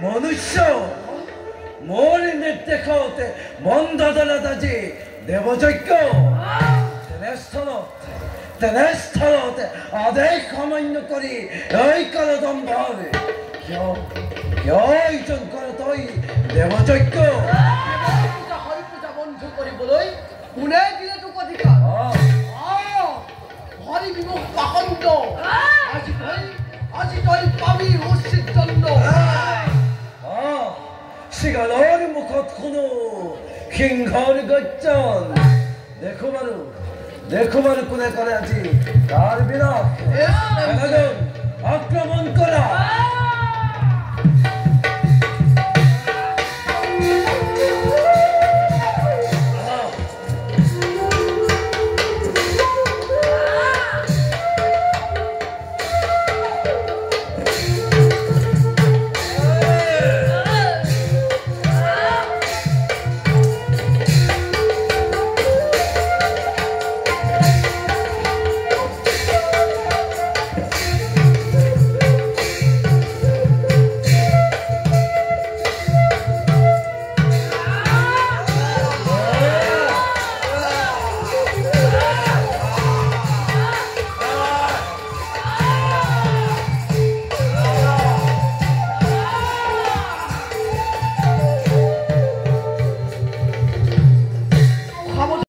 মনুষ্য মোৰ নিৰ্দেশতে মন্দদলাদাজী দেৱযজ্ঞ তেনেস্থলতে আদেশ অমান্য কৰি এই কালদম্ভৰ কিয় ইজন কৰ তই দেৱযজ্ঞ হৰিপূজা বন্ধ কৰিবলৈ কোনে দিলে তোক অধিকাৰ হৰি বিমুখ পাখণ্ড আজি তই পাবি উচিত দণ্ড শিগালৰ মুখত শুনো সিংহৰ গৰ্জন দেখো বাৰু কোনে কৰে আজি তাৰ বিনাশ আক্ৰমণ কৰা